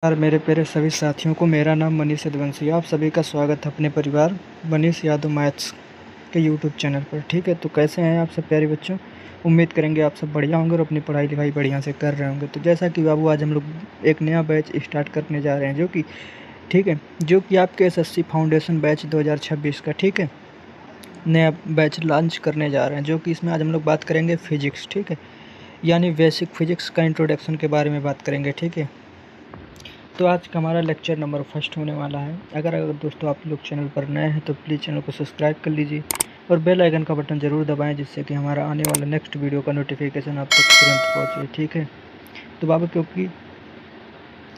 यार मेरे प्यारे सभी साथियों को मेरा नाम मनीष यदुवंशी। आप सभी का स्वागत है अपने परिवार मनीष यादव मैथ्स के यूट्यूब चैनल पर। ठीक है, तो कैसे हैं आप सब प्यारे बच्चों? उम्मीद करेंगे आप सब बढ़िया होंगे और अपनी पढ़ाई लिखाई बढ़िया से कर रहे होंगे। तो जैसा कि बाबू आज हम लोग एक नया बैच स्टार्ट करने जा रहे हैं जो कि ठीक है, जो कि आपके एसएससी फाउंडेशन बैच 2026 का ठीक है नया बैच लॉन्च करने जा रहे हैं, जो कि इसमें आज हम लोग बात करेंगे फिजिक्स। ठीक है, यानी बेसिक फिजिक्स का इंट्रोडक्शन के बारे में बात करेंगे। ठीक है, तो आज का हमारा लेक्चर नंबर फर्स्ट होने वाला है। अगर दोस्तों आप लोग चैनल पर नए हैं तो प्लीज़ चैनल को सब्सक्राइब कर लीजिए और बेल आइकन का बटन ज़रूर दबाएं, जिससे कि हमारा आने वाला नेक्स्ट वीडियो का नोटिफिकेशन आप तक तुरंत पहुंचे। ठीक है, तो बाबू क्योंकि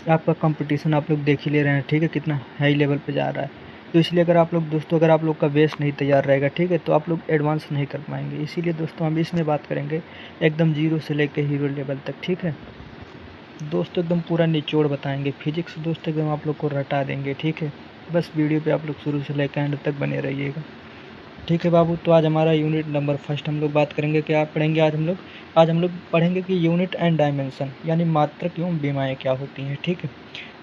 आपका कंपटीशन आप लोग देख ही ले रहे हैं, ठीक है, कितना हाई लेवल पे जा रहा है, तो इसलिए अगर आप लोग दोस्तों अगर आप लोग का बेस नहीं तैयार रहेगा, ठीक है, तो आप लोग एडवांस नहीं कर पाएंगे। इसीलिए दोस्तों हम इसमें बात करेंगे एकदम जीरो से लेकर हीरो लेवल तक। ठीक है दोस्तों, एकदम पूरा निचोड़ बताएंगे फिजिक्स दोस्तों, एकदम आप लोग को रटा देंगे। ठीक है, बस वीडियो पे आप लोग शुरू से लेकर एंड तक बने रहिएगा। ठीक है बाबू, तो आज हमारा यूनिट नंबर फर्स्ट हम लोग बात करेंगे। क्या पढ़ेंगे आज हम लोग पढ़ेंगे कि यूनिट एंड डायमेंशन यानी मात्रक एवं बीमाएँ क्या होती हैं। ठीक है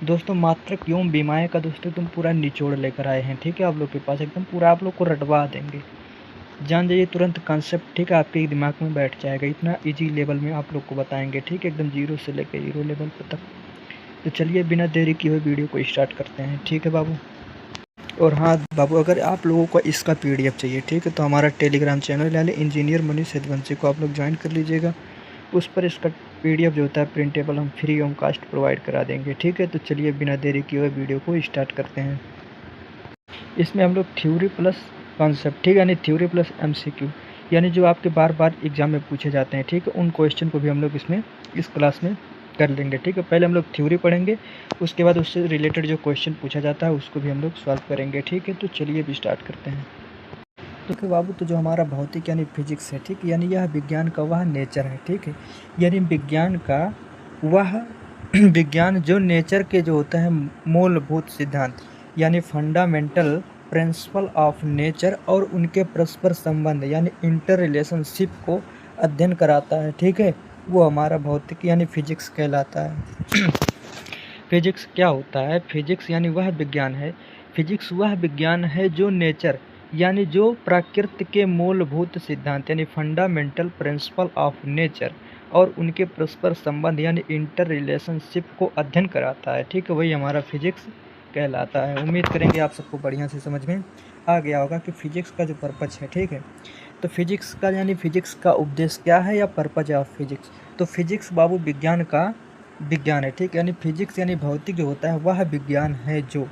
दोस्तों, मात्रक एवं बीमाएँ का दोस्तों तुम पूरा निचोड़ लेकर आए हैं। ठीक है, आप लोग के पास एकदम पूरा आप लोग को रटवा देंगे, जान जाइए तुरंत कॉन्सेप्ट। ठीक है, आपके दिमाग में बैठ जाएगा, इतना इजी लेवल में आप लोग को बताएंगे। ठीक है, एकदम जीरो से लेकर हीरो लेवल पर तक। तो चलिए बिना देरी किए हुए वीडियो को स्टार्ट करते हैं। ठीक है बाबू, और हाँ बाबू, अगर आप लोगों को इसका पीडीएफ चाहिए, ठीक है, तो हमारा टेलीग्राम चैनल यानी इंजीनियर मनीष यदुवंशी को आप लोग ज्वाइन कर लीजिएगा। उस पर इसका पीडीएफ जो होता है प्रिंटेबल हम फ्री ऑफ कास्ट प्रोवाइड करा देंगे। ठीक है, तो चलिए बिना देरी किए हुए वीडियो को स्टार्ट करते हैं। इसमें हम लोग थ्योरी प्लस कॉन्सेप्ट, ठीक है, यानी थ्योरी प्लस एमसीक्यू, यानी जो आपके बार बार एग्जाम में पूछे जाते हैं, ठीक है, उन क्वेश्चन को भी हम लोग इसमें इस क्लास में कर लेंगे। ठीक है, पहले हम लोग थ्योरी पढ़ेंगे, उसके बाद उससे रिलेटेड जो क्वेश्चन पूछा जाता है उसको भी हम लोग सॉल्व करेंगे। ठीक है, तो चलिए भी स्टार्ट करते हैं। तो बाबू, तो जो हमारा भौतिक यानी फिजिक्स है, ठीक, यानी यह विज्ञान का वह नेचर है, ठीक है, यानी विज्ञान का वह विज्ञान जो नेचर के जो होता है मूलभूत सिद्धांत यानी फंडामेंटल प्रिंसिपल ऑफ नेचर और उनके परस्पर संबंध यानी इंटर रिलेशनशिप को अध्ययन कराता है। ठीक है, वो हमारा भौतिक यानी फिजिक्स कहलाता है। फिजिक्स क्या होता है? फिजिक्स यानी वह विज्ञान है, फिजिक्स वह विज्ञान है जो नेचर यानी जो प्रकृति के मूलभूत सिद्धांत यानी फंडामेंटल प्रिंसिपल ऑफ नेचर और उनके परस्पर संबंध यानी इंटर रिलेशनशिप को अध्ययन कराता है। ठीक है, वही हमारा फिजिक्स कहलाता है। उम्मीद करेंगे आप सबको बढ़िया से समझ में आ गया होगा कि फिजिक्स का जो पर्पज है। ठीक है, तो फिजिक्स का यानी फिजिक्स का उपदेश क्या है या पर्पज ऑफ फिजिक्स? तो फिजिक्स बाबू विज्ञान का विज्ञान है। ठीक, यानी फिजिक्स यानी भौतिक जो होता है वह विज्ञान है जो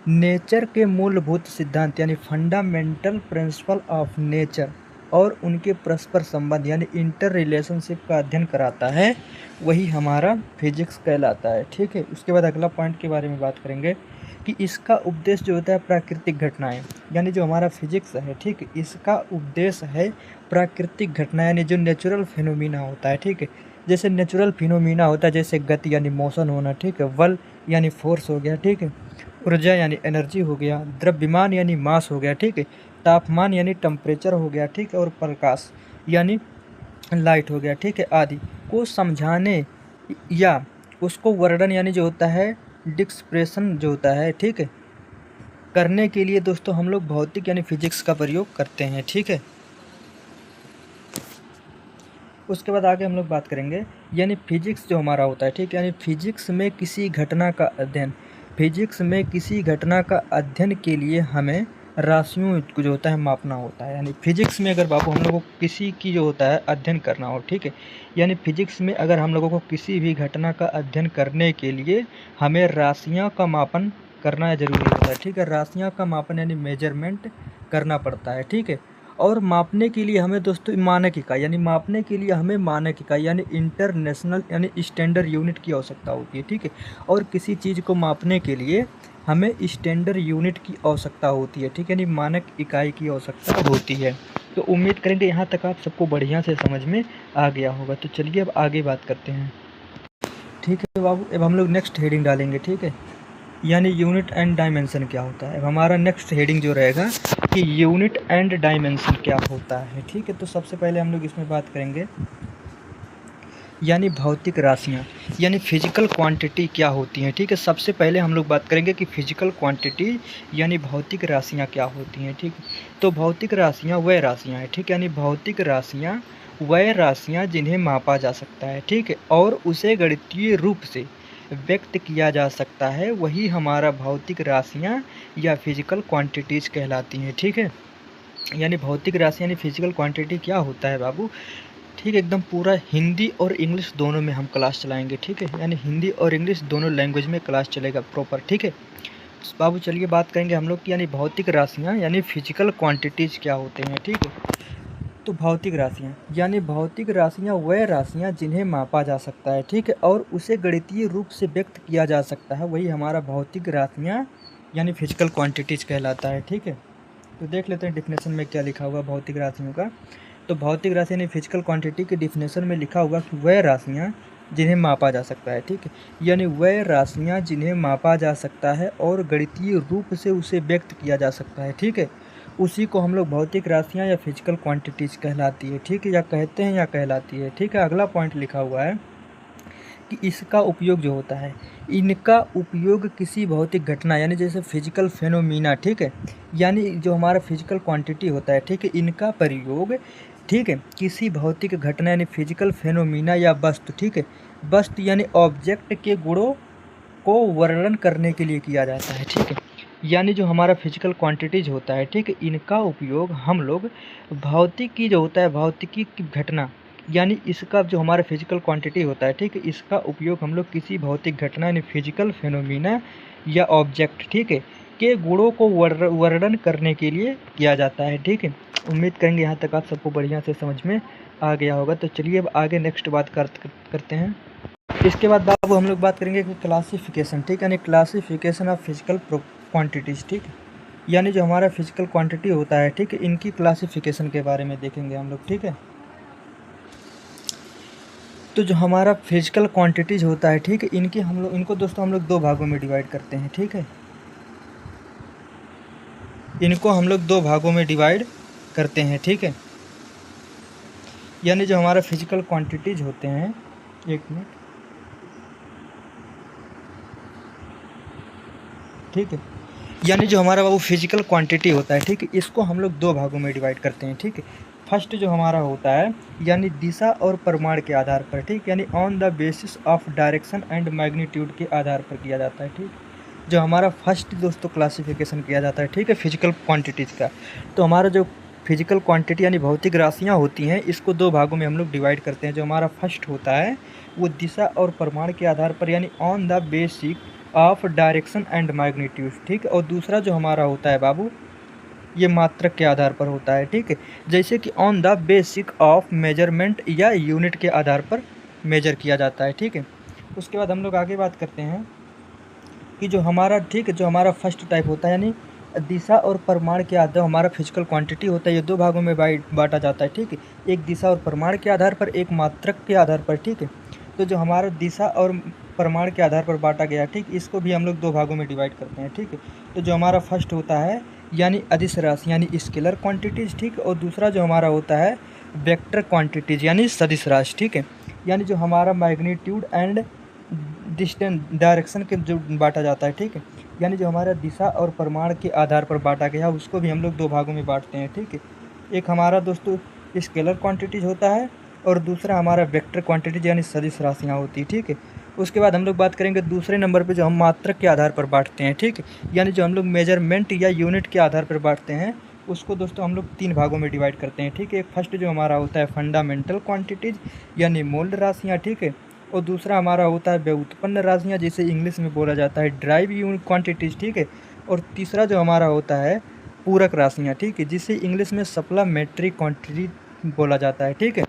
नेचर के मूलभूत सिद्धांत यानी फंडामेंटल प्रिंसिपल ऑफ नेचर और उनके परस्पर संबंध यानी इंटर रिलेशनशिप का अध्ययन कराता है, वही हमारा फिजिक्स कहलाता है। ठीक है, उसके बाद अगला पॉइंट के बारे में बात करेंगे कि इसका उपदेश जो होता है प्राकृतिक घटनाएं, यानी जो हमारा फिजिक्स है, ठीक, इसका उपदेश है प्राकृतिक घटना यानी जो नेचुरल फिनोमिना होता है। ठीक है, जैसे नेचुरल फिनोमिना होता है जैसे गति यानी मोशन होना, ठीक है, बल यानी फोर्स हो गया, ठीक है, ऊर्जा यानी एनर्जी हो गया, द्रव्यमान यानी मास हो गया, ठीक है, तापमान यानी टेम्परेचर हो गया, ठीक है, और प्रकाश यानी लाइट हो गया, ठीक है, आदि को समझाने या उसको वर्णन यानी जो होता है डिस्क्रिप्शन जो होता है, ठीक है, करने के लिए दोस्तों हम लोग भौतिक यानी फिजिक्स का प्रयोग करते हैं। ठीक है, उसके बाद आगे हम लोग बात करेंगे यानी फिजिक्स जो हमारा होता है, ठीक, यानी फिजिक्स में किसी घटना का अध्ययन, फिजिक्स में किसी घटना का अध्ययन के लिए हमें राशियों को जो होता है मापना होता है। यानी फिजिक्स में अगर बाबू हम लोगों को किसी की जो होता है अध्ययन करना हो, ठीक है, यानी फिजिक्स में अगर हम लोगों को किसी भी घटना का अध्ययन करने के लिए हमें राशियाँ का मापन करना जरूरी होता है। ठीक है, राशियाँ का मापन यानी मेजरमेंट करना पड़ता है। ठीक है, और मापने के लिए हमें दोस्तों मानक इकाई यानी मापने के लिए हमें मानक इकाई यानी इंटरनेशनल यानी स्टैंडर्ड यूनिट की आवश्यकता होती है। ठीक है, और किसी चीज़ को मापने के लिए हमें स्टैंडर्ड यूनिट की आवश्यकता होती है। ठीक है, यानी मानक इकाई की आवश्यकता होती है। तो उम्मीद करेंगे यहाँ तक आप सबको बढ़िया से समझ में आ गया होगा। तो चलिए अब आगे बात करते हैं। ठीक है बाबू, अब हम लोग नेक्स्ट हेडिंग डालेंगे। ठीक है, यानी यूनिट एंड डायमेंशन क्या होता है। अब हमारा नेक्स्ट हेडिंग जो रहेगा कि यूनिट एंड डायमेंशन क्या होता है। ठीक है, तो सबसे पहले हम लोग इसमें बात करेंगे यानी भौतिक राशियाँ यानी फिजिकल क्वांटिटी क्या होती हैं। ठीक है, सबसे पहले हम लोग बात करेंगे कि फिजिकल क्वांटिटी यानी भौतिक राशियाँ क्या होती हैं। ठीक है, तो भौतिक राशियाँ वह राशियाँ हैं, ठीक है, यानी भौतिक राशियाँ वह राशियाँ जिन्हें मापा जा सकता है, ठीक है, और उसे गणितीय रूप से व्यक्त किया जा सकता है, वही हमारा भौतिक राशियाँ या फिजिकल क्वांटिटीज़ कहलाती हैं। ठीक है, यानी भौतिक राशि यानी फिजिकल क्वांटिटी क्या होता है बाबू। ठीक है, एकदम पूरा हिंदी और इंग्लिश दोनों में हम क्लास चलाएंगे। ठीक है, यानी हिंदी और इंग्लिश दोनों लैंग्वेज में क्लास चलेगा प्रॉपर। ठीक है बाबू, चलिए बात करेंगे हम लोग की यानी भौतिक राशियाँ यानी फिजिकल क्वांटिटीज़ क्या होते हैं। ठीक है, तो भौतिक राशियाँ यानी भौतिक राशियाँ वह राशियाँ जिन्हें मापा जा सकता है, ठीक है, और उसे गणितीय रूप से व्यक्त किया जा सकता है, वही हमारा भौतिक राशियाँ यानी फिजिकल क्वांटिटीज़ कहलाता है। ठीक है, तो देख लेते हैं डिफिनेशन में क्या लिखा हुआ भौतिक राशियों का। तो भौतिक राशि यानी फिजिकल क्वांटिटी के डिफिनेशन में लिखा हुआ कि वह राशियाँ जिन्हें मापा जा सकता है। ठीक है, यानी वह राशियाँ जिन्हें मापा जा सकता है और गणितीय रूप से उसे व्यक्त किया जा सकता है। ठीक है, उसी को हम लोग भौतिक राशियाँ या फिजिकल क्वांटिटीज़ कहलाती है। ठीक है, या कहते हैं या कहलाती है। ठीक है, अगला पॉइंट लिखा हुआ है कि इसका उपयोग जो होता है, इनका उपयोग किसी भौतिक घटना यानी जैसे फिजिकल फेनोमीना, ठीक है, यानी जो हमारा फिजिकल क्वांटिटी होता है, ठीक है, इनका प्रयोग, ठीक है, किसी भौतिक घटना यानी फिजिकल फेनोमीना या वस्तु, ठीक है, वस्तु यानी ऑब्जेक्ट के गुणों को वर्णन करने के लिए किया जाता है। ठीक है, यानी जो हमारा फिजिकल क्वांटिटीज होता है, ठीक है, इनका उपयोग हम लोग भौतिकी जो होता है, भौतिकी की घटना यानी इसका जो हमारा फिजिकल क्वांटिटी होता है, ठीक है, इसका उपयोग हम लोग किसी भौतिक घटना यानी फिजिकल फेनोमीना या ऑब्जेक्ट, ठीक है, के गुणों को वर्णन करने के लिए किया जाता है। ठीक है, उम्मीद करेंगे यहाँ तक आप सबको बढ़िया से समझ में आ गया होगा। तो चलिए अब आगे नेक्स्ट बात करते हैं। इसके बाद बाबू हम लोग बात करेंगे कि क्लासिफिकेशन, ठीक है, यानी क्लासिफिकेशन ऑफ फिजिकल क्वांटिटीज़। ठीक है, यानी जो हमारा फिजिकल क्वांटिटी होता है, ठीक है, इनकी क्लासिफिकेशन के बारे में देखेंगे हम लोग। ठीक है, तो जो हमारा फिजिकल क्वांटिटीज़ होता है, ठीक है, इनको दोस्तों हम लोग दो भागों में डिवाइड करते हैं। ठीक है, इनको हम लोग दो भागों में डिवाइड करते हैं। ठीक है, यानी जो हमारा फिजिकल क्वांटिटीज़ होते हैं, एक मिनट, ठीक है, यानी जो हमारा वो फिजिकल क्वांटिटी होता है, ठीक है, इसको हम लोग दो भागों में डिवाइड करते हैं। ठीक है, फर्स्ट जो हमारा होता है यानी दिशा और परिमाण के आधार पर, ठीक, यानी on the basis of direction and magnitude के आधार पर किया जाता है। ठीक, जो हमारा फर्स्ट दोस्तों क्लासिफिकेशन किया जाता है, ठीक है, फिजिकल क्वांटिटीज़ का। तो हमारा जो फिजिकल क्वांटिटी यानी भौतिक राशियाँ होती हैं, इसको दो भागों में हम लोग डिवाइड करते हैं। जो हमारा फर्स्ट होता है वो दिशा और परिमाण के आधार पर यानी on the basic of direction and magnitude, ठीक है, और दूसरा जो हमारा होता है बाबू ये मात्रक के आधार पर होता है। ठीक है, जैसे कि on the basic of measurement या यूनिट के आधार पर मेजर किया जाता है। ठीक है, उसके बाद हम लोग आगे बात करते हैं कि जो हमारा, ठीक है, जो हमारा फर्स्ट टाइप होता है यानी दिशा और परिमाण के आधार हमारा फिजिकल क्वांटिटी होता है, ये दो भागों में बांटा जाता है। ठीक है, एक दिशा और परिमाण के आधार पर, एक मात्रक के आधार पर। ठीक है, तो जो हमारा दिशा और परिमाण के आधार पर बांटा गया, ठीक, इसको भी हम लोग दो भागों में डिवाइड करते हैं। ठीक है, तो जो हमारा फर्स्ट होता है यानी अदिश राशि यानी स्केलर क्वांटिटीज़, ठीक, और दूसरा जो हमारा होता है वेक्टर क्वांटिटीज़ यानी सदिश राशि। ठीक है, यानी जो हमारा मैग्नीट्यूड एंड डिस्टेंस डायरेक्शन के जो बांटा जाता है। ठीक है, यानी जो हमारा दिशा और परिमाण के आधार पर बांटा गया उसको भी हम लोग दो भागों में बांटते हैं। ठीक है, एक हमारा दोस्तों स्केलर क्वांटिटीज होता है और दूसरा हमारा वेक्टर क्वांटिटीज यानी सदिश राशियाँ होती है। ठीक है, उसके बाद हम लोग बात करेंगे दूसरे नंबर पे जो हम मात्रक के आधार पर बांटते हैं। ठीक है, यानी जो हम लोग मेजरमेंट या यूनिट के आधार पर बांटते हैं उसको दोस्तों हम लोग तीन भागों में डिवाइड करते हैं। ठीक है, एक फर्स्ट जो हमारा होता है फंडामेंटल क्वांटिटीज यानी मूल राशियाँ, ठीक है, और दूसरा हमारा होता है व्युत्पन्न राशियाँ जिसे इंग्लिश में बोला जाता है ड्राइव यूनिट क्वांटिटीज़। ठीक है, और तीसरा जो हमारा होता है पूरक राशियाँ, ठीक है, जिसे इंग्लिश में सप्लीमेंट्री क्वांटिटी बोला जाता है। ठीक है,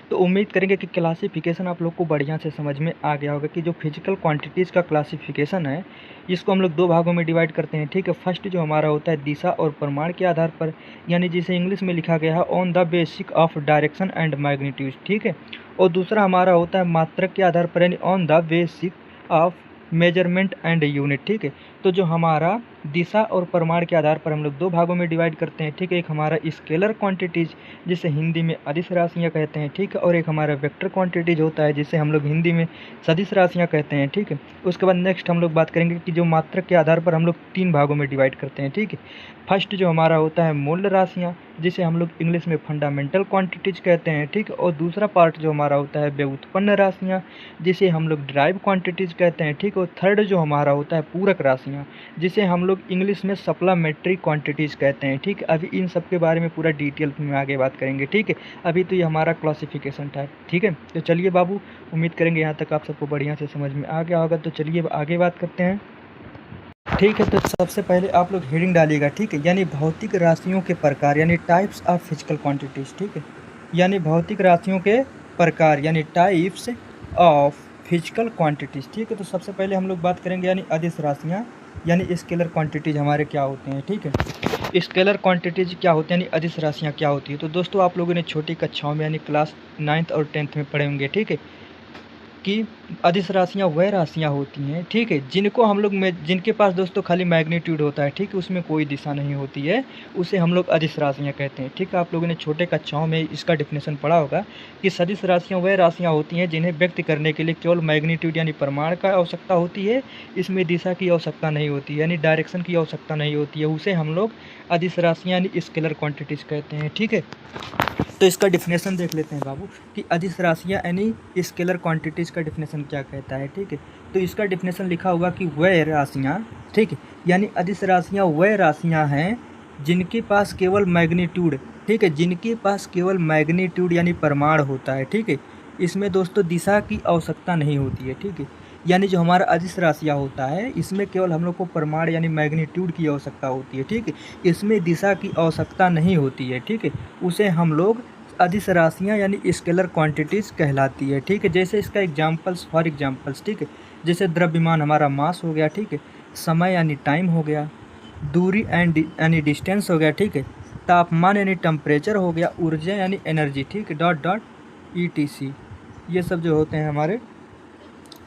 तो उम्मीद करेंगे कि क्लासिफिकेशन आप लोग को बढ़िया से समझ में आ गया होगा कि जो फिजिकल क्वांटिटीज़ का क्लासिफिकेशन है इसको हम लोग दो भागों में डिवाइड करते हैं। ठीक है, फर्स्ट जो हमारा होता है दिशा और परिमाण के आधार पर यानी जिसे इंग्लिश में लिखा गया है on the basic of direction and magnitude. ठीक है, और दूसरा हमारा होता है मात्रक के आधार पर यानी on the basic of measurement and unit. ठीक है, तो जो हमारा दिशा और परिमाण के आधार पर हम लोग दो भागों में डिवाइड करते हैं, ठीक है। एक हमारा स्केलर क्वांटिटीज जिसे हिंदी में अदिश राशियाँ कहते हैं, ठीक है, और एक हमारा वेक्टर क्वांटिटीज होता है जिसे हम लोग हिंदी में सदिश राशियाँ कहते हैं, ठीक है। उसके बाद नेक्स्ट हम लोग बात करेंगे कि जो मात्रक के आधार पर हम लोग तीन भागों में डिवाइड करते हैं, ठीक है। फर्स्ट जो हमारा होता है मूल राशियाँ जिसे हम लोग इंग्लिश में फंडामेंटल क्वांटिटीज कहते हैं, ठीक है। और दूसरा पार्ट जो हमारा होता है व्युत्पन्न राशियाँ जिसे हम लोग ड्राइव क्वांटिटीज कहते हैं, ठीक है। और थर्ड जो हमारा होता है पूरक राशियाँ जिसे हम लोग इंग्लिश में सप्लीमेंट्री क्वांटिटीज़ कहते हैं, ठीक है। अभी इन सब के बारे में पूरा डिटेल में आगे बात करेंगे, ठीक है। अभी तो ये हमारा क्लासिफिकेशन था, ठीक है। तो चलिए बाबू, उम्मीद करेंगे यहाँ तक आप सबको बढ़िया से समझ में आ गया होगा। तो चलिए आगे बात करते हैं, ठीक है। तो सबसे पहले आप लोग हेडिंग डालिएगा, ठीक है, यानी भौतिक राशियों के प्रकार, यानी टाइप्स ऑफ फिजिकल क्वांटिटीज़, ठीक है। यानी भौतिक राशियों के प्रकार यानी टाइप्स ऑफ फिजिकल क्वांटिटीज़, ठीक है। तो सबसे पहले हम लोग बात करेंगे यानी अदिश राशियाँ यानी स्केलर क्वांटिटीज़ हमारे क्या होते हैं, ठीक है। स्केलर क्वांटिटीज़ क्या होते हैं यानी अदिश राशियाँ क्या होती है। तो दोस्तों आप लोगों ने छोटी कक्षाओं में यानी क्लास 9th और 10th में पढ़े होंगे, ठीक है, कि अदिश राशियाँ वह राशियाँ होती हैं, ठीक है, जिनको हम लोग में जिनके पास दोस्तों खाली मैग्नीट्यूड होता है, ठीक है, उसमें कोई दिशा नहीं होती है, उसे हम लोग अदिश राशियाँ कहते हैं, ठीक है। आप लोगों ने छोटे कक्षाओं में इसका डेफिनेशन पढ़ा होगा कि सदिश राशियाँ वह राशियाँ होती हैं जिन्हें व्यक्त करने के लिए केवल मैग्नीट्यूड यानी परिमाण का आवश्यकता होती है, इसमें दिशा की आवश्यकता नहीं होती यानी डायरेक्शन की आवश्यकता नहीं होती है, उसे हम लोग अदिश राशियाँ यानी स्केलर क्वांटिटीज़ कहते हैं, ठीक है। तो इसका डिफिनेशन देख लेते हैं बाबू कि अदिश राशियाँ यानी स्केलर क्वांटिटीज़ का डिफिनेशन क्या कहता है, ठीक है। तो इसका डिफिनेशन लिखा होगा कि वह राशियाँ, ठीक है, यानी अदिश राशियाँ वह राशियाँ हैं जिनके पास केवल मैग्नीट्यूड, ठीक है, जिनके पास केवल मैग्नीट्यूड यानी परिमाण होता है, ठीक है। इसमें दोस्तों दिशा की आवश्यकता नहीं होती है, ठीक है। यानी जो हमारा अदिश राशियाँ होता है इसमें केवल हम लोग को परिमाण यानी मैग्नीट्यूड की आवश्यकता होती है, ठीक है। इसमें दिशा की आवश्यकता नहीं होती है, ठीक है। उसे हम लोग अदिश राशियाँ यानी स्केलर क्वांटिटीज़ कहलाती है, ठीक है। जैसे इसका एग्जांपल्स, फॉर एग्जांपल्स, ठीक है, जैसे द्रव्यमान हमारा मास हो गया, ठीक है, समय यानी टाइम हो गया, दूरी एंड यानी डिस्टेंस हो गया, ठीक है, तापमान यानी टेम्परेचर हो गया, ऊर्जा यानी एनर्जी, ठीक है, डॉट डॉट ETC, ये सब जो होते हैं हमारे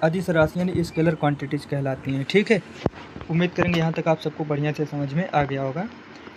अदिश राशियाँ यानी स्केलर क्वांटिटीज़ कहलाती हैं, ठीक है। उम्मीद करेंगे यहाँ तक आप सबको बढ़िया से समझ में आ गया होगा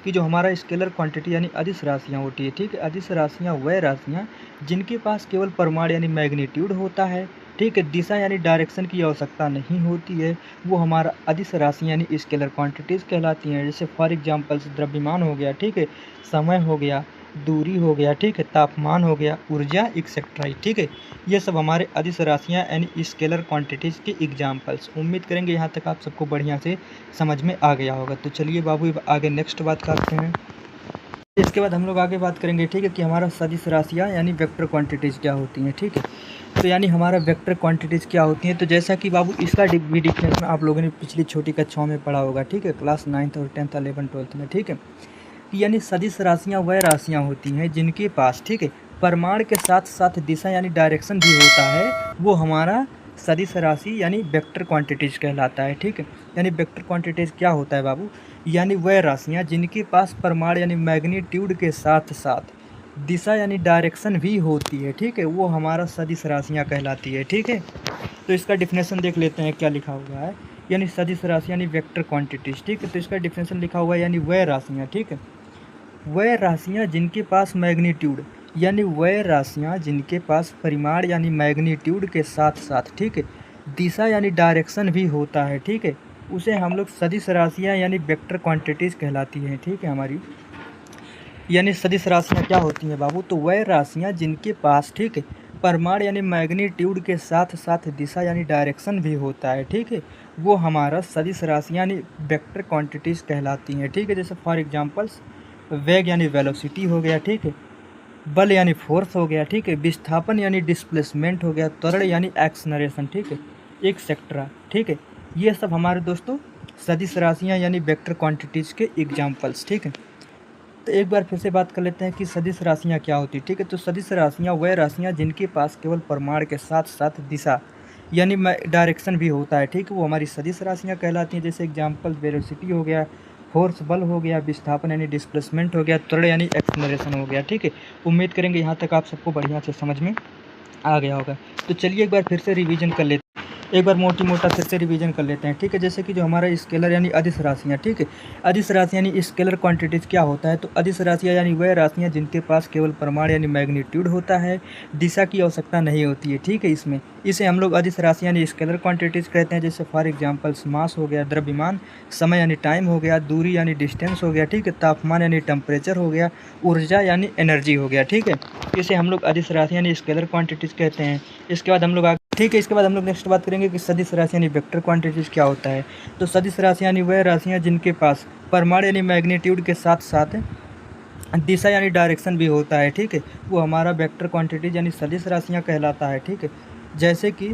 कि जो हमारा स्केलर क्वांटिटी यानी अदिश राशियाँ होती है, ठीक है। अदिश राशियाँ वह राशियाँ जिनके पास केवल परिमाण यानी मैग्नीट्यूड होता है, ठीक है, दिशा यानी डायरेक्शन की आवश्यकता नहीं होती है, वो हमारा अदिश राशियाँ यानी स्केलर क्वांटिटीज़ कहलाती हैं। जैसे फॉर एग्जांपल्स द्रव्यमान हो गया, ठीक है, समय हो गया, दूरी हो गया, ठीक है, तापमान हो गया, ऊर्जा एक्सेट्रा, ठीक है। ये सब हमारे अदिश राशियाँ यानी स्केलर क्वांटिटीज़ के एग्जांपल्स। उम्मीद करेंगे यहाँ तक आप सबको बढ़िया से समझ में आ गया होगा। तो चलिए बाबू आगे नेक्स्ट बात करते हैं। इसके बाद हम लोग आगे बात करेंगे, ठीक है, कि हमारा सदिश राशियाँ यानी वेक्टर क्वांटिटीज़ क्या होती हैं, ठीक है। तो यानी हमारा वेक्टर क्वांटिटीज़ क्या होती हैं, तो जैसा कि बाबू इसका भी डिफिनेशन आप लोगों ने पिछली छोटी कक्षाओं में पढ़ा होगा, ठीक है, क्लास 9th और 10th 11 12th में, ठीक है। यानी सदिश राशियाँ वह राशियाँ होती हैं जिनके पास, ठीक है, परिमाण के साथ साथ दिशा यानी डायरेक्शन भी होता है, वो हमारा सदिश राशि यानी वेक्टर क्वांटिटीज़ कहलाता है, ठीक है। यानी वेक्टर क्वांटिटीज़ क्या होता है बाबू, यानी वह राशियाँ जिनके पास परिमाण यानी मैग्नीट्यूड के साथ साथ दिशा यानी डायरेक्शन भी होती है, ठीक है, वो हमारा सदिश राशियाँ कहलाती है, ठीक है। तो इसका डिफिनेशन देख लेते हैं क्या लिखा हुआ है, यानी सदिश राशि यानी वेक्टर क्वांटिटीज़, ठीक है। तो इसका डिफिनेशन लिखा हुआ है यानी वह राशियाँ, ठीक है, वह राशियाँ जिनके पास मैग्नीट्यूड यानी वह राशियाँ जिनके पास परिमाण यानी मैग्नीट्यूड के साथ साथ, ठीक है, दिशा यानी डायरेक्शन भी होता है, ठीक है, उसे हम लोग सदिश राशियाँ यानी वेक्टर क्वांटिटीज़ कहलाती हैं, ठीक है। हमारी यानी सदिश राशियाँ क्या होती हैं बाबू, तो वह राशियाँ जिनके पास, ठीक है, परिमाण यानी मैग्नीट्यूड के साथ साथ दिशा यानी डायरेक्शन भी होता है, ठीक है, वो हमारा सदिश राशियाँ यानी वेक्टर क्वांटिटीज़ कहलाती हैं, ठीक है। जैसे फॉर एग्जांपल्स वेग यानी वेलोसिटी हो गया, ठीक है, बल यानी फोर्स हो गया, ठीक है, विस्थापन यानी डिस्प्लेसमेंट हो गया, त्वरण यानी एक्सलरेशन, ठीक है, एक्सेट्रा, ठीक है। ये सब हमारे दोस्तों सदिश राशियाँ यानी वेक्टर क्वांटिटीज़ के एग्जांपल्स, ठीक है। तो एक बार फिर से बात कर लेते हैं कि सदिश राशियाँ क्या होती है, ठीक है। तो सदिश राशियाँ वह राशियाँ जिनके पास केवल परिमाण के साथ साथ दिशा यानी डायरेक्शन भी होता है, ठीक है, वो हमारी सदिश राशियाँ कहलाती हैं। जैसे एग्जांपल वेलोसिटी हो गया, फोर्स बल हो गया, विस्थापन यानी डिस्प्लेसमेंट हो गया, त्वरण यानी एक्सलरेशन हो गया, ठीक है। उम्मीद करेंगे यहाँ तक आप सबको बढ़िया से समझ में आ गया होगा। तो चलिए एक बार फिर से रिवीजन कर लेते हैं। एक बार मोटा फिर से रिवीजन कर लेते हैं, ठीक है। जैसे कि जो हमारा स्केलर यानी अदिश राशियाँ, ठीक है। अदिश राशि यानी स्केलर क्वांटिटीज क्या होता है, तो अदिश राशियाँ यानी वह राशियाँ जिनके पास केवल परिमाण यानी मैग्नीट्यूड होता है, दिशा की आवश्यकता नहीं होती है, ठीक है। इसमें इसे हम लोग अदिश राशि यानी स्केलर क्वांटिटीज कहते हैं। जैसे फॉर एग्जाम्पल्स मास हो गया, द्रव्यमान, समय यानी टाइम हो गया, दूरी यानी डिस्टेंस हो गया, ठीक है, तापमान यानी टेम्परेचर हो गया, ऊर्जा यानी एनर्जी हो गया, ठीक है। इसे हम लोग अदिश राशि यानी स्केलर क्वांटिटीज कहते हैं। इसके बाद हम लोग ठीक है, इसके बाद हम लोग नेक्स्ट बात करेंगे कि सदिश राशि यानी वेक्टर क्वांटिटीज़ क्या होता है। तो सदिश राशि यानी वह राशियाँ जिनके पास परिमाण यानी मैग्नीट्यूड के साथ साथ दिशा यानी डायरेक्शन भी होता है, ठीक है, वो हमारा वेक्टर क्वांटिटीज यानी सदिश राशियाँ कहलाता है, ठीक है। जैसे कि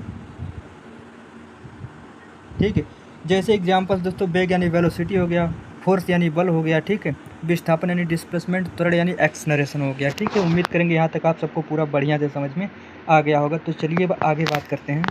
ठीक है, जैसे एग्जाम्पल दोस्तों, वेग यानी वेलोसिटी हो गया, फोर्स यानी बल हो गया, ठीक है, विस्थापन यानी डिस्प्लेसमेंट, त्वरण यानी एक्सलरेशन हो गया, ठीक है। उम्मीद करेंगे यहाँ तक आप सबको पूरा बढ़िया से समझ में आ गया होगा। तो चलिए आगे बात करते हैं।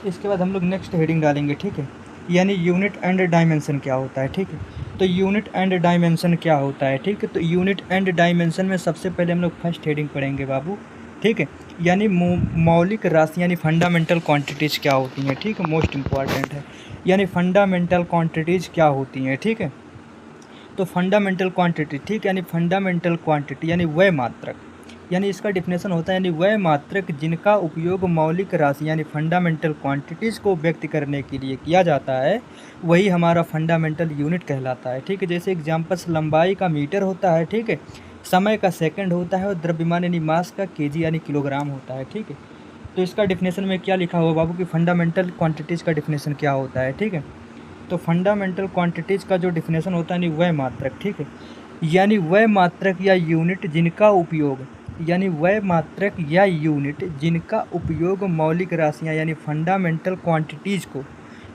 इसके बाद हम लोग नेक्स्ट हेडिंग डालेंगे, ठीक है, यानी यूनिट एंड डायमेंशन क्या होता है, ठीक है। तो यूनिट एंड डायमेंशन क्या होता है, ठीक है। तो यूनिट एंड डायमेंशन में सबसे पहले हम लोग फर्स्ट हेडिंग पढ़ेंगे बाबू, ठीक है, यानी मौलिक राशि यानी फंडामेंटल क्वांटिटीज़ क्या होती हैं, ठीक है, मोस्ट इंपॉर्टेंट है, यानी फंडामेंटल क्वांटिटीज़ क्या होती हैं, ठीक है। तो फंडामेंटल क्वांटिटी, ठीक, यानी फंडामेंटल क्वांटिटी यानी वह मात्रक, यानी इसका डिफिनेशन होता है यानी वह मात्रक जिनका उपयोग मौलिक राशि यानी फंडामेंटल क्वांटिटीज़ को व्यक्त करने के लिए किया जाता है, वही हमारा फंडामेंटल यूनिट कहलाता है, ठीक है। जैसे एग्जांपल्स, लंबाई का मीटर होता है, ठीक है, समय का सेकंड होता है, और द्रव्यमान यानी मास का केजी यानी किलोग्राम होता है, ठीक है। तो इसका डिफिनेशन में क्या लिखा हुआ बाबू कि फंडामेंटल क्वांटिटीज़ का डिफिनेशन क्या होता है, ठीक है। तो फंडामेंटल क्वांटिटीज़ का जो डिफिनेशन होता है यानी वह मात्रक, ठीक है, यानी वह मात्रक या यूनिट जिनका उपयोग, यानी वह मात्रक या यूनिट जिनका उपयोग मौलिक राशियाँ यानी फंडामेंटल क्वांटिटीज़ को,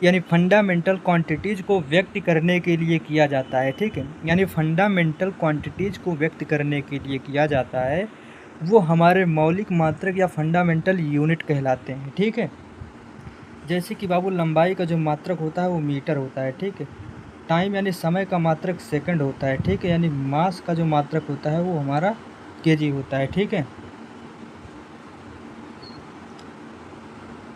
यानी फंडामेंटल क्वांटिटीज़ को व्यक्त करने के लिए किया जाता है, ठीक है, यानी फंडामेंटल क्वांटिटीज़ को व्यक्त करने के लिए किया जाता है, वो हमारे मौलिक मात्रक या फंडामेंटल यूनिट कहलाते हैं, ठीक है। जैसे कि बाबू लंबाई का जो मात्रक होता है वो मीटर होता है, ठीक है, टाइम यानी समय का मात्रक सेकंड होता है, ठीक है, यानी मास का जो मात्रक होता है वो हमारा केजी होता है, ठीक है।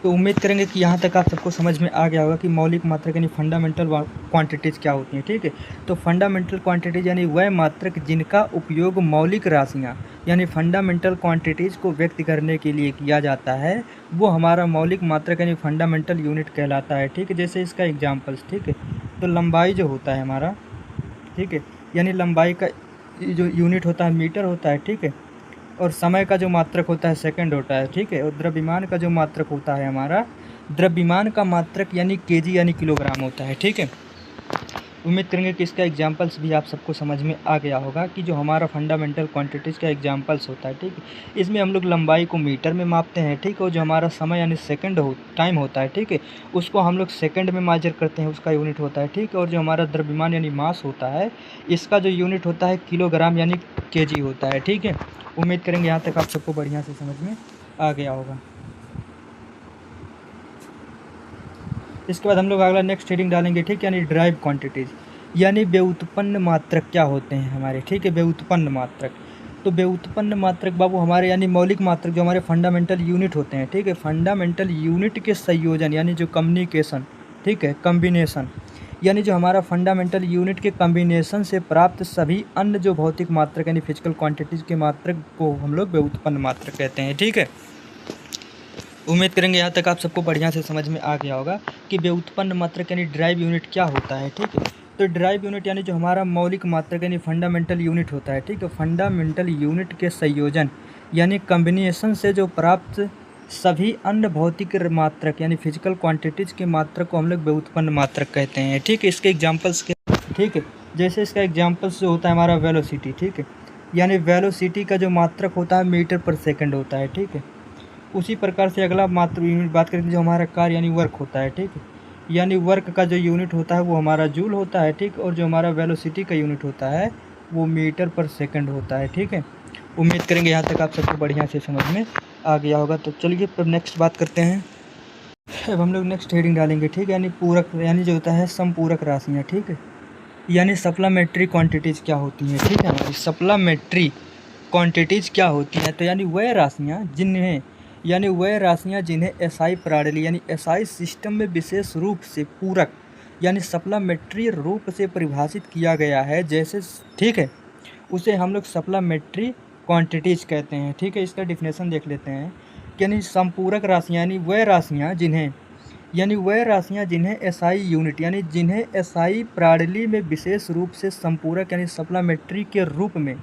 तो उम्मीद करेंगे कि यहाँ तक आप सबको समझ में आ गया होगा कि मौलिक मात्रक यानी फंडामेंटल क्वांटिटीज़ क्या होती हैं, ठीक है। तो फंडामेंटल क्वांटिटीज़ यानी वह मात्रक जिनका उपयोग मौलिक राशियाँ यानी फंडामेंटल क्वांटिटीज़ को व्यक्त करने के लिए किया जाता है, वो हमारा मौलिक मात्रक यानी फंडामेंटल यूनिट कहलाता है, ठीक है। जैसे इसका एग्जाम्पल्स, ठीक है, तो लंबाई जो होता है हमारा, ठीक है, यानी लंबाई का जो यूनिट होता है मीटर होता है, ठीक है, और समय का जो मात्रक होता है सेकंड होता है, ठीक है, और द्रव्यमान का जो मात्रक होता है हमारा, द्रव्यमान का मात्रक यानी केजी यानी किलोग्राम होता है, ठीक है। उम्मीद करेंगे कि इसका एग्जाम्पल्स भी आप सबको समझ में आ गया होगा कि जो हमारा फंडामेंटल क्वांटिटीज़ का एग्जाम्पल्स होता है, ठीक है, इसमें हम लोग लंबाई को मीटर में मापते हैं, ठीक है, और जो हमारा समय यानी सेकंड टाइम होता है, ठीक है, उसको हम लोग सेकंड में मेजर करते हैं, उसका यूनिट होता है, ठीक है, और जो हमारा द्रव्यमान यानी मास होता है, इसका जो यूनिट होता है किलोग्राम यानी केजी होता है, ठीक है। उम्मीद करेंगे यहाँ तक आप सबको बढ़िया से समझ में आ गया होगा। इसके बाद हम लोग अगला नेक्स्ट हेडिंग डालेंगे, ठीक, यानी ड्राइव क्वांटिटीज़, यानी व्युत्पन्न मात्रक क्या होते हैं हमारे, ठीक है, व्युत्पन्न मात्रक। तो व्युत्पन्न मात्रक बाबू हमारे यानी मौलिक मात्रक जो हमारे फंडामेंटल यूनिट होते हैं, ठीक है, फंडामेंटल यूनिट के संयोजन यानी जो कम्युनिकेशन, ठीक है, कम्बिनेशन, यानी जो हमारा फंडामेंटल यूनिट के कम्बिनेशन से प्राप्त सभी अन्य जो भौतिक मात्रक यानी फिजिकल क्वांटिटीज़ के मात्रक को हम लोग व्युत्पन्न मात्रक कहते हैं, ठीक है। उम्मीद करेंगे यहाँ तक आप सबको बढ़िया से समझ में आ गया होगा कि व्युत्पन्न मात्रक यानी ड्राइव यूनिट क्या होता है, ठीक है। तो ड्राइव यूनिट यानी जो हमारा मौलिक मात्रक यानी फंडामेंटल यूनिट होता है, ठीक है, फंडामेंटल यूनिट के संयोजन यानी कम्बिनेशन से जो प्राप्त सभी अन्य भौतिक मात्रक यानी फिजिकल क्वांटिटीज़ के मात्रक को हम लोग व्युत्पन्न मात्रक कहते हैं, ठीक है। इसके एग्जाम्पल्स के, ठीक है, जैसे इसका एग्जाम्पल्स जो होता है हमारा वेलोसिटी, ठीक है, यानी वेलोसिटी का जो मात्रक होता है मीटर पर सेकंड होता है, ठीक है। उसी प्रकार से अगला मात्र यूनिट बात करें जो हमारा कार्य यानी वर्क होता है, ठीक है, यानी वर्क का जो यूनिट होता है वो हमारा जूल होता है, ठीक, और जो हमारा वेलोसिटी का यूनिट होता है वो मीटर पर सेकंड होता है, ठीक है। उम्मीद करेंगे यहाँ तक आप सबको बढ़िया से समझ में आ गया होगा। तो चलिए अब नेक्स्ट बात करते हैं। अब हम लोग नेक्स्ट हेडिंग डालेंगे, ठीक है, यानी पूरक, यानी जो होता है समपूरक राशियाँ, ठीक है, यानी सप्लीमेंट्री क्वांटिटीज़ क्या होती हैं, ठीक है, हमारी सप्लीमेंट्री क्वांटिटीज़ क्या होती हैं। तो यानी वह राशियाँ जिन्हें यानी वह राशियाँ जिन्हें एसआई प्रणाली यानी एसआई सिस्टम में विशेष रूप से पूरक यानी सप्लीमेंट्री रूप से परिभाषित किया गया है, जैसे ठीक है, उसे हम लोग सप्लीमेंट्री क्वांटिटीज़ कहते हैं। ठीक है, इसका डिफिनेशन देख लेते हैं। यानी संपूरक राशियाँ यानी वह राशियाँ जिन्हें एसआई यूनिट यानी जिन्हें एसआई प्रणाली में विशेष रूप से संपूरक यानी सप्लीमेंट्री के रूप में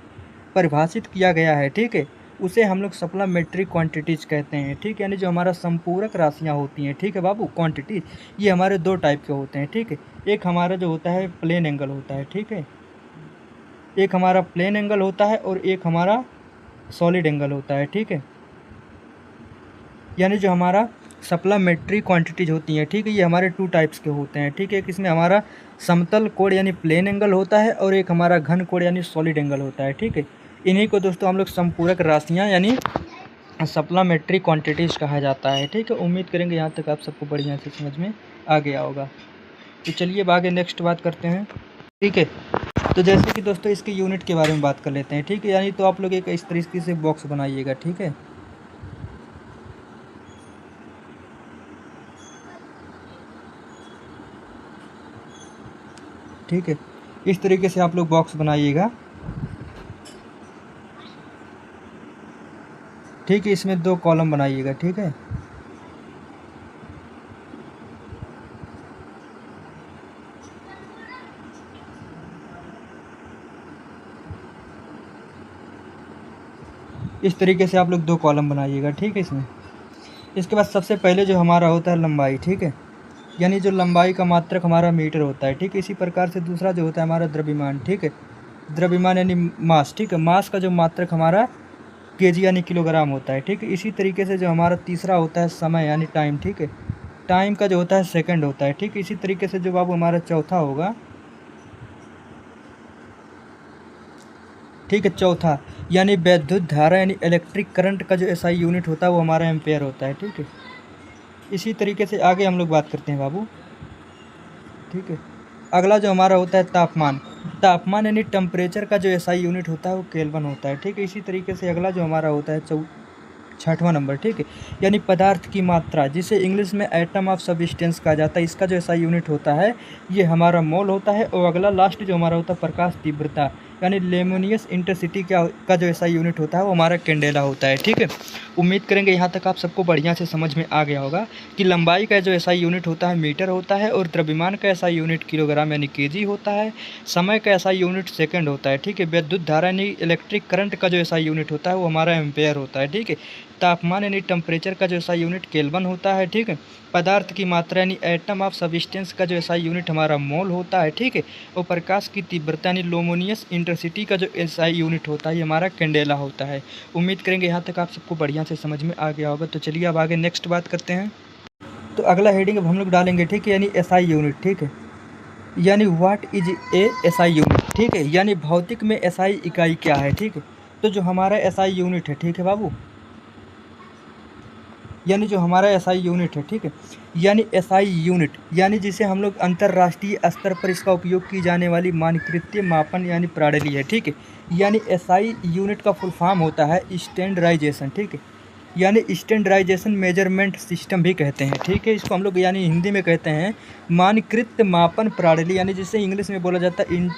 परिभाषित किया गया है। ठीक है, उसे हम लोग सप्लीमेंट्री क्वांटिटीज़ कहते हैं। ठीक है, यानी जो हमारा संपूरक राशियाँ होती हैं, ठीक है बाबू, क्वांटिटी ये हमारे दो टाइप के होते हैं। ठीक है, एक हमारा जो होता है प्लेन एंगल होता है। ठीक है, एक हमारा प्लेन एंगल होता है और एक हमारा सॉलिड एंगल होता है। ठीक है, यानी जो हमारा सप्लीमेंट्री क्वांटिटीज होती हैं, ठीक है, ये हमारे टू टाइप्स के होते हैं। ठीक है, एक इसमें हमारा समतल कोण यानी प्लेन एंगल होता है और एक हमारा घन कोण यानी सॉलिड एंगल होता है। ठीक है, इन्हीं को दोस्तों हम लोग संपूरक राशियाँ यानी सप्लीमेंट्री क्वांटिटीज़ कहा जाता है। ठीक है, उम्मीद करेंगे यहाँ तक आप सबको बढ़िया से समझ में आ गया होगा। तो चलिए अब आगे नेक्स्ट बात करते हैं। ठीक है, तो जैसे कि दोस्तों इसके यूनिट के बारे में बात कर लेते हैं। ठीक है, यानी तो आप लोग एक इस तरीके से बॉक्स बनाइएगा। ठीक है, ठीक है, इस तरीके से आप लोग बॉक्स बनाइएगा। ठीक है, इसमें दो कॉलम बनाइएगा। ठीक है, इस तरीके से आप लोग दो कॉलम बनाइएगा। ठीक है, इसमें इसके बाद सबसे पहले जो हमारा होता है लंबाई। ठीक है, यानी जो लंबाई का मात्रक हमारा मीटर होता है। ठीक है, इसी प्रकार से दूसरा जो होता है हमारा द्रव्यमान। ठीक है, द्रव्यमान यानी मास। ठीक है, मास का जो मात्रक हमारा केजी यानी किलोग्राम होता है। ठीक है, इसी तरीके से जो हमारा तीसरा होता है समय यानी टाइम। ठीक है, टाइम का जो होता है सेकंड होता है। ठीक है, इसी तरीके से जो बाबू हमारा चौथा होगा, ठीक है, चौथा यानी विद्युत धारा यानी इलेक्ट्रिक करंट का जो एसआई यूनिट होता है वो हमारा एम्पेयर होता है। ठीक है, इसी तरीके से आगे हम लोग बात करते हैं बाबू। ठीक है, अगला जो हमारा होता है तापमान। तापमान यानी टेम्परेचर का जो एसआई यूनिट होता है वो केल्विन होता है। ठीक है, इसी तरीके से अगला जो हमारा होता है छठवां नंबर। ठीक है, यानी पदार्थ की मात्रा, जिसे इंग्लिश में एटम ऑफ सब्सटेंस कहा जाता है, इसका जो एसआई यूनिट होता है ये हमारा मोल होता है। और अगला लास्ट जो हमारा होता है प्रकाश तीव्रता यानी लेमोनियस इंटेंसिटी का जो एसआई यूनिट होता है वो हमारा कैंडेला होता है। ठीक है, उम्मीद करेंगे यहाँ तक आप सबको बढ़िया से समझ में आ गया होगा कि लंबाई का जो एसआई यूनिट होता है मीटर होता है और द्रव्यमान का एसआई यूनिट किलोग्राम यानी केजी होता है। समय का एसआई यूनिट सेकंड होता है। ठीक है, विद्युत धारा यानी इलेक्ट्रिक करंट का जो एसआई यूनिट होता है वो हमारा एम्पेयर होता है। ठीक है, तापमान यानी टेम्परेचर का जो एसआई यूनिट केल्विन होता है। ठीक है, पदार्थ की मात्रा यानी एटम ऑफ सब्सटेंस का जो एसआई यूनिट हमारा मोल होता है। ठीक है, और प्रकाश की तीव्रता यानी लुमिनस इंटेंसिटी का जो एसआई यूनिट होता है ये हमारा कैंडेला होता है। उम्मीद करेंगे यहाँ तक आप सबको बढ़िया से समझ में आ गया होगा। तो चलिए अब आगे नेक्स्ट बात करते हैं। तो अगला हेडिंग अब हम लोग डालेंगे। ठीक है, यानी एसआई यूनिट। ठीक है, यानी what is a SI unit. ठीक है, यानी भौतिक में एसआई इकाई क्या है। ठीक है, तो जो हमारा एसआई यूनिट है, ठीक है बाबू, यानी जो हमारा एसआई यूनिट है, ठीक है, यानी एसआई यूनिट यानी जिसे हम लोग अंतर्राष्ट्रीय स्तर पर इसका उपयोग की जाने वाली मानकीकृत मापन यानी प्रणाली है। ठीक है, यानी एसआई यूनिट का फुल फॉर्म होता है स्टैंडर्डाइजेशन। ठीक है, यानी स्टैंडर्डाइजेशन मेजरमेंट सिस्टम भी कहते हैं। ठीक है, इसको हम लोग यानी हिंदी में कहते हैं मानकीकृत मापन प्रणाली, यानी जिसे इंग्लिश में बोला जाता है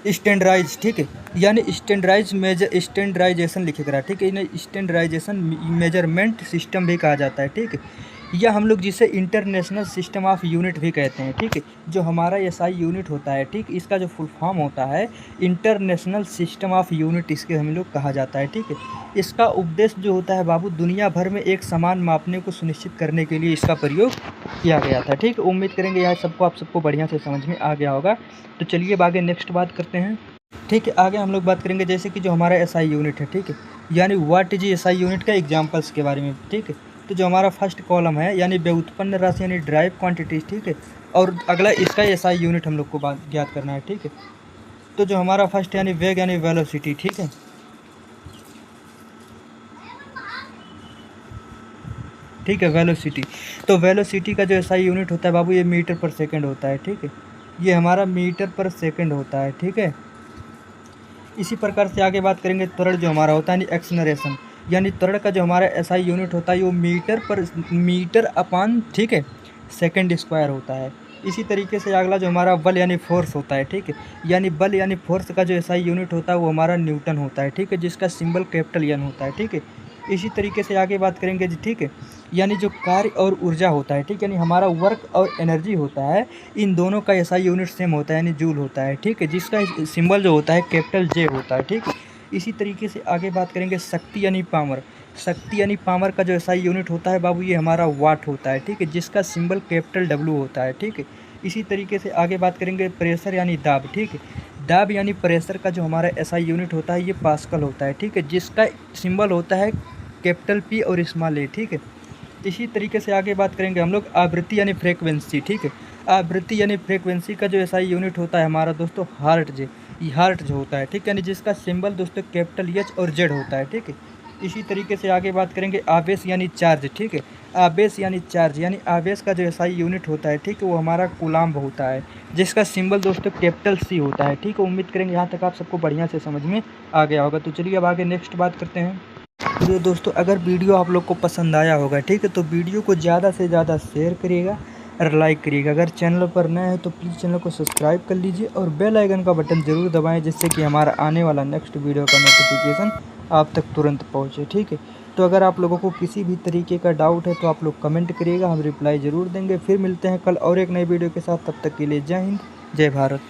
स्टैंडर्डाइज। ठीक है, यानी स्टैंडर्डाइजेशन लिखेगा। ठीक है, इन्हें स्टैंडर्डाइजेशन मेजरमेंट सिस्टम भी कहा जाता है। ठीक है, या हम लोग जिसे इंटरनेशनल सिस्टम ऑफ यूनिट भी कहते हैं। ठीक है, जो हमारा एसआई यूनिट होता है, ठीक, इसका जो फुल फॉर्म होता है इंटरनेशनल सिस्टम ऑफ यूनिट, इसके हम लोग कहा जाता है। ठीक है, इसका उद्देश्य जो होता है बाबू दुनिया भर में एक समान मापने को सुनिश्चित करने के लिए इसका प्रयोग किया गया था। ठीक, उम्मीद करेंगे यह सबको आप सबको बढ़िया से समझ में आ गया होगा। तो चलिए अब आगे नेक्स्ट बात करते हैं। ठीक है, आगे हम लोग बात करेंगे जैसे कि जो हमारा एसआई यूनिट है। ठीक है, यानी व्हाट इज एसआई यूनिट का एग्जांपल्स के बारे में। ठीक है, तो जो हमारा फर्स्ट कॉलम है यानी व्युत्पन्न राशि यानी ड्राइव क्वांटिटीज। ठीक है, और अगला इसका एसआई यूनिट हम लोग को ज्ञात करना है। ठीक है, तो जो हमारा फर्स्ट यानी वेग यानी वेलोसिटी। ठीक है, ठीक है, वेलोसिटी। तो वेलोसिटी का जो एसआई यूनिट होता है बाबू ये मीटर पर सेकंड होता है। ठीक है, ये हमारा मीटर पर सेकंड होता है। ठीक है, इसी प्रकार से आगे बात करेंगे त्वरण जो हमारा होता है यानी एक्सलरेशन। यानी त्वरण का जो हमारा एसआई यूनिट होता है वो मीटर अपान, ठीक है, सेकंड स्क्वायर होता है। इसी तरीके से अगला जो हमारा बल यानी फोर्स होता है, ठीक है, यानी बल यानी फोर्स का जो एसआई यूनिट होता है वो हमारा न्यूटन होता है, ठीक है, जिसका सिंबल कैपिटल एन होता है, ठीक है। इसी तरीके से आगे बात करेंगे जी, ठीक है, यानी जो कार्य और ऊर्जा होता है, ठीक, यानी हमारा वर्क और एनर्जी होता है, इन दोनों का एसआई यूनिट सेम होता है, यानी जूल होता है, ठीक है, जिसका सिंबल जो होता है कैपिटल जे होता है, ठीक है। इसी तरीके से आगे बात करेंगे शक्ति यानी पावर। शक्ति यानी पावर का जो एसआई यूनिट होता है बाबू ये हमारा वाट होता है, ठीक है, जिसका सिंबल कैपिटल डब्ल्यू होता है, ठीक है। इसी तरीके से आगे बात करेंगे प्रेशर यानी दाब, ठीक है। दाब यानी प्रेशर का जो हमारा एसआई यूनिट होता है ये पास्कल होता है, ठीक है, जिसका सिंबल होता है कैपिटल पी और स्मॉल ए, ठीक है। इसी तरीके से आगे बात करेंगे हम लोग आवृत्ति यानी फ्रेक्वेंसी, ठीक है। आवृत्ति यानी फ्रेक्वेंसी का जो एसआई यूनिट होता है हमारा दोस्तों हार्ट जो होता है, ठीक है, यानी जिसका सिंबल दोस्तों कैपिटल एच और जेड होता है, ठीक है। इसी तरीके से आगे बात करेंगे आवेश यानी चार्ज, ठीक है। आवेश यानी चार्ज यानी आवेश का जो एसआई यूनिट होता है, ठीक है, वो हमारा कूलाम्ब होता है, जिसका सिंबल दोस्तों कैपिटल सी होता है, ठीक है। उम्मीद करेंगे यहाँ तक आप सबको बढ़िया से समझ में आ गया होगा। तो चलिए अब आगे नेक्स्ट बात करते हैं। तो दोस्तों अगर वीडियो आप लोग को पसंद आया होगा, ठीक है, तो वीडियो को ज़्यादा से ज़्यादा शेयर करिएगा और लाइक करिएगा। अगर चैनल पर नए हैं तो प्लीज़ चैनल को सब्सक्राइब कर लीजिए और बेल आइकन का बटन ज़रूर दबाएं, जिससे कि हमारा आने वाला नेक्स्ट वीडियो का नोटिफिकेशन आप तक तुरंत पहुँचे, ठीक है। तो अगर आप लोगों को किसी भी तरीके का डाउट है तो आप लोग कमेंट करिएगा, हम रिप्लाई ज़रूर देंगे। फिर मिलते हैं कल और एक नई वीडियो के साथ, तब तक के लिए जय हिंद, जय भारत।